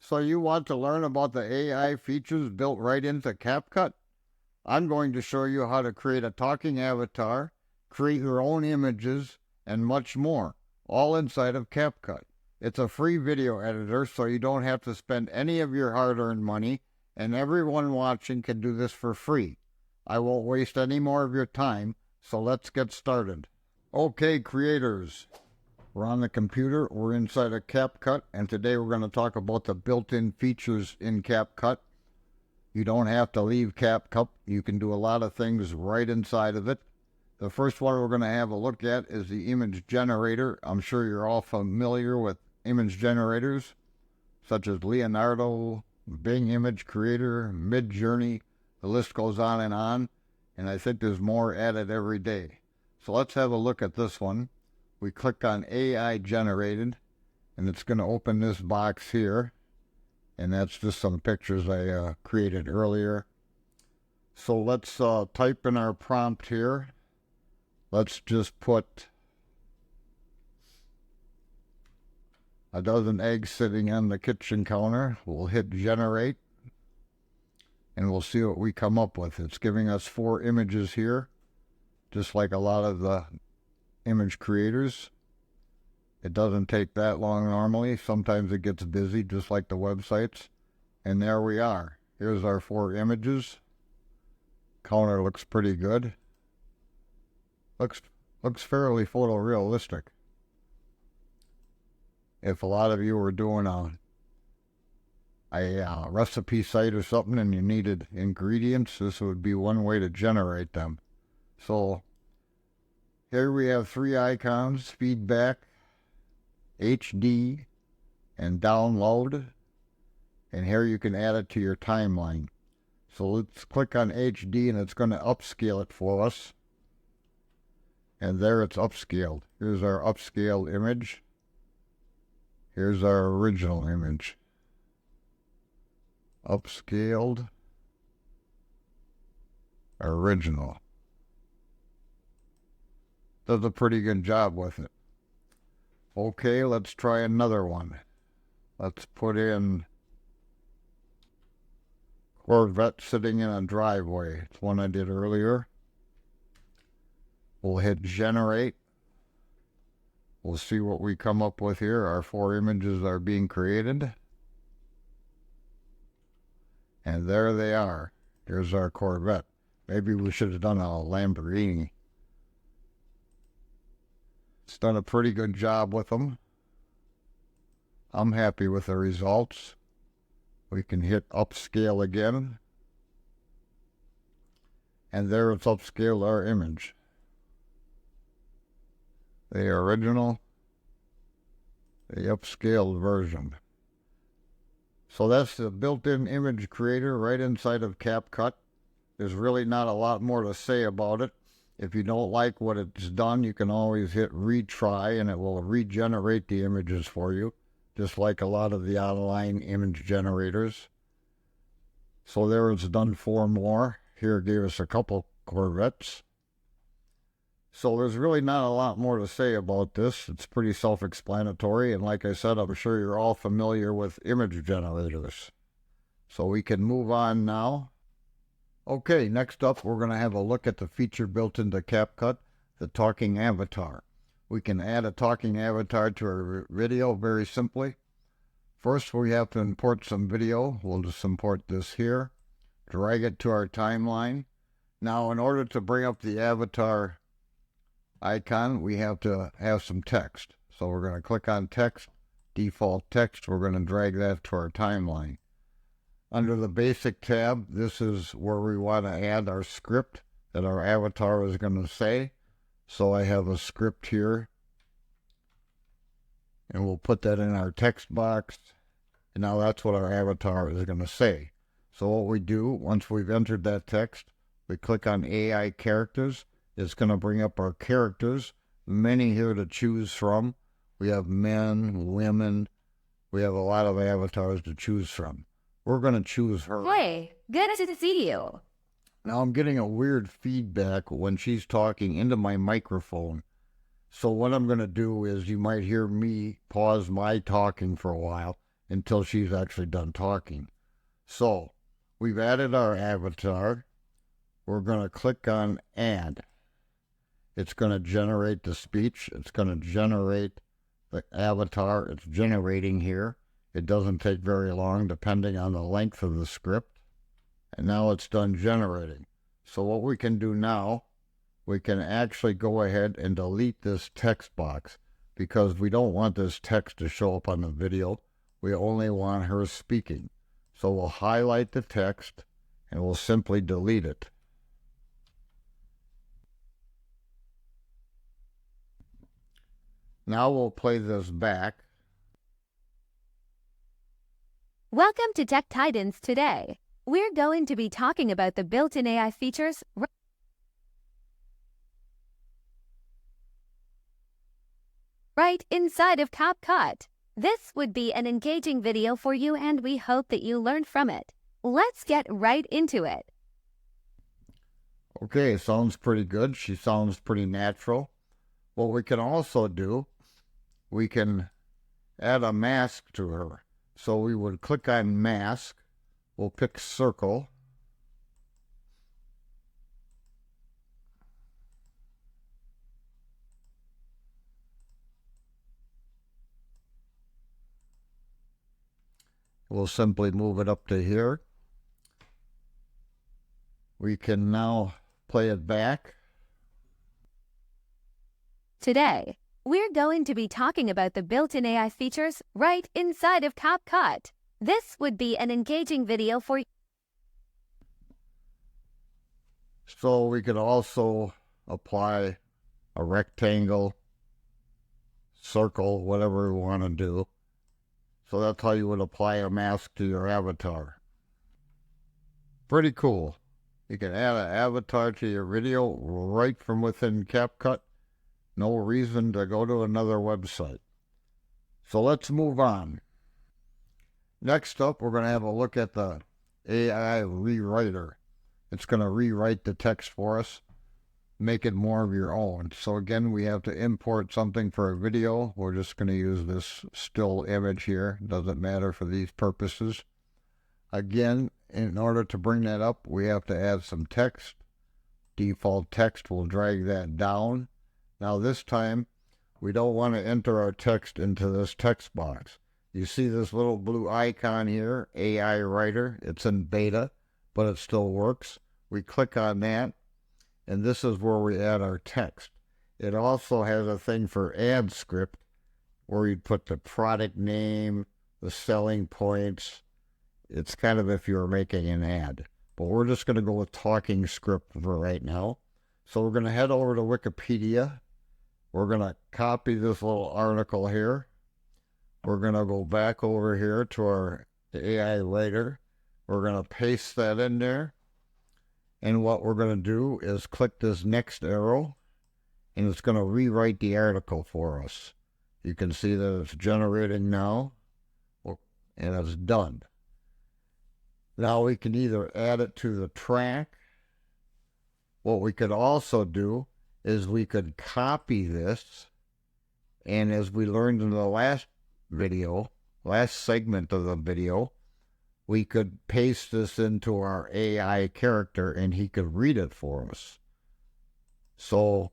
So you want to learn about the AI features built right into CapCut? I'm going to show you how to create a talking avatar, create your own images, and much more, all inside of CapCut. It's a free video editor, so you don't have to spend any of your hard-earned money, and everyone watching can do this for free. I won't waste any more of your time, so let's get started. Okay, creators. We're on the computer, we're inside of CapCut, and today we're going to talk about the built-in features in CapCut. You don't have to leave CapCut. You can do a lot of things right inside of it. The first one we're going to have a look at is the image generator. I'm sure you're all familiar with image generators, such as Leonardo, Bing Image Creator, Midjourney. The list goes on, and I think there's more added every day. So let's have a look at this one. We click on AI generated, and it's going to open this box here, and that's just some pictures I created earlier. So let's type in our prompt here. Let's just put a dozen eggs sitting on the kitchen counter. We'll hit generate, and we'll see what we come up with. It's giving us 4 images here, just like a lot of the image creators. It doesn't take that long normally. Sometimes it gets busy, just like the websites. And there we are. Here's our 4 images. Counter looks pretty good. Looks fairly photorealistic. If a lot of you were doing a recipe site or something and you needed ingredients, this would be one way to generate them. So here we have 3 icons: feedback, HD, and download. And here you can add it to your timeline. So let's click on HD, and it's going to upscale it for us. And there it's upscaled. Here's our upscaled image. Here's our original image. Upscaled, original. Does a pretty good job with it. Okay, let's try another one. Let's put in Corvette sitting in a driveway. It's one I did earlier. We'll hit generate. We'll see what we come up with here. Our 4 images are being created. And there they are. Here's our Corvette. Maybe we should have done a Lamborghini. It's done a pretty good job with them. I'm happy with the results. We can hit upscale again. And there it's upscaled our image. The original, the upscaled version. So that's the built-in image creator right inside of CapCut. There's really not a lot more to say about it. If you don't like what it's done, you can always hit retry, and it will regenerate the images for you, just like a lot of the online image generators. So there it's done 4 more. Here it gave us a couple Corvettes. So there's really not a lot more to say about this. It's pretty self-explanatory, and like I said, I'm sure you're all familiar with image generators. So we can move on now. Okay, next up, we're going to have a look at the feature built into CapCut, the talking avatar. We can add a talking avatar to our video very simply. First, we have to import some video. We'll just import this here, drag it to our timeline. Now, in order to bring up the avatar icon, we have to have some text. So we're going to click on text, default text. We're going to drag that to our timeline. Under the basic tab, this is where we want to add our script that our avatar is going to say. So I have a script here, and we'll put that in our text box. And now that's what our avatar is going to say. So what we do, once we've entered that text, we click on AI characters. It's going to bring up our characters, many here to choose from. We have men, women. We have a lot of avatars to choose from. We're going to choose her. Hey, good to see you. Now I'm getting a weird feedback when she's talking into my microphone. So what I'm going to do is you might hear me pause my talking for a while, until she's actually done talking. So we've added our avatar. We're going to click on add. It's going to generate the speech. It's going to generate the avatar. It's generating here. It doesn't take very long depending on the length of the script. And now it's done generating. So what we can do now, we can actually go ahead and delete this text box because we don't want this text to show up on the video. We only want her speaking. So we'll highlight the text and we'll simply delete it. Now we'll play this back. Welcome to Tech Titans today. We're going to be talking about the built-in AI features right inside of CapCut. This would be an engaging video for you and we hope that you learned from it. Let's get right into it. Okay, sounds pretty good. She sounds pretty natural. What we can also do, we can add a mask to her. So we would click on mask. We'll pick circle. We'll simply move it up to here. We can now play it back. Today, we're going to be talking about the built-in AI features right inside of CapCut. This would be an engaging video for you. So we could also apply a rectangle, circle, whatever we want to do. So that's how you would apply a mask to your avatar. Pretty cool. You can add an avatar to your video right from within CapCut. No reason to go to another website. So let's move on. Next up, we're going to have a look at the AI rewriter. It's going to rewrite the text for us, make it more of your own. So again, we have to import something for a video. We're just going to use this still image here. Doesn't matter for these purposes. Again, in order to bring that up, we have to add some text. Default text, we'll drag that down. Now this time, we don't want to enter our text into this text box. You see this little blue icon here, AI Writer. It's in beta, but it still works. We click on that, and this is where we add our text. It also has a thing for ad script, where you put the product name, the selling points. It's kind of if you were making an ad. But we're just going to go with talking script for right now. So we're going to head over to Wikipedia. We're going to copy this little article here. We're going to go back over here to our AI writer. We're going to paste that in there. And what we're going to do is click this next arrow, and it's going to rewrite the article for us. You can see that it's generating now, and it's done. Now we can either add it to the track. What we could also do is we could copy this, and as we learned in the last segment of the video, we could paste this into our AI character and he could read it for us. So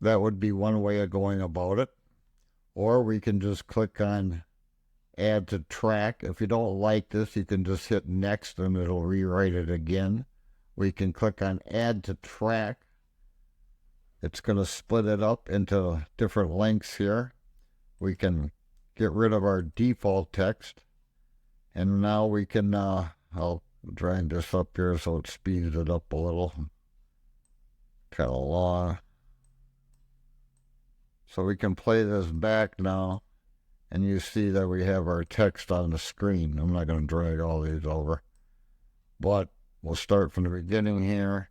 that would be one way of going about it. Or we can just click on add to track. If you don't like this, you can just hit next and it'll rewrite it again. We can click on add to track. It's going to split it up into different lengths here. We can get rid of our default text. And now we can, I'll drag this up here so it speeds it up a little. Kind of long. So we can play this back now. And you see that we have our text on the screen. I'm not going to drag all these over. But we'll start from the beginning here.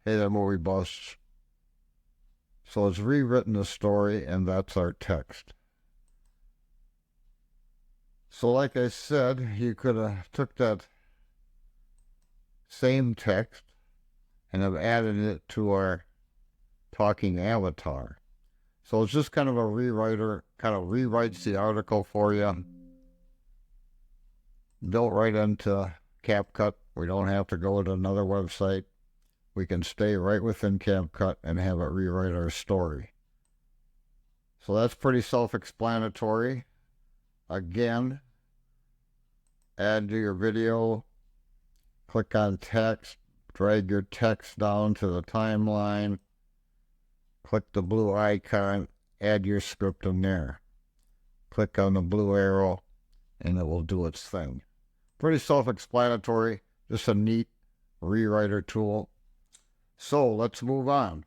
Hey there, movie buffs. So it's rewritten the story, and that's our text. So like I said, you could have took that same text and have added it to our talking avatar. So it's just kind of a rewriter, kind of rewrites the article for you, built right into CapCut. We don't have to go to another website. We can stay right within CapCut and have it rewrite our story. So that's pretty self-explanatory. Again, add to your video, click on text, drag your text down to the timeline, click the blue icon, add your script in there. Click on the blue arrow, and it will do its thing. Pretty self-explanatory, just a neat rewriter tool. So let's move on.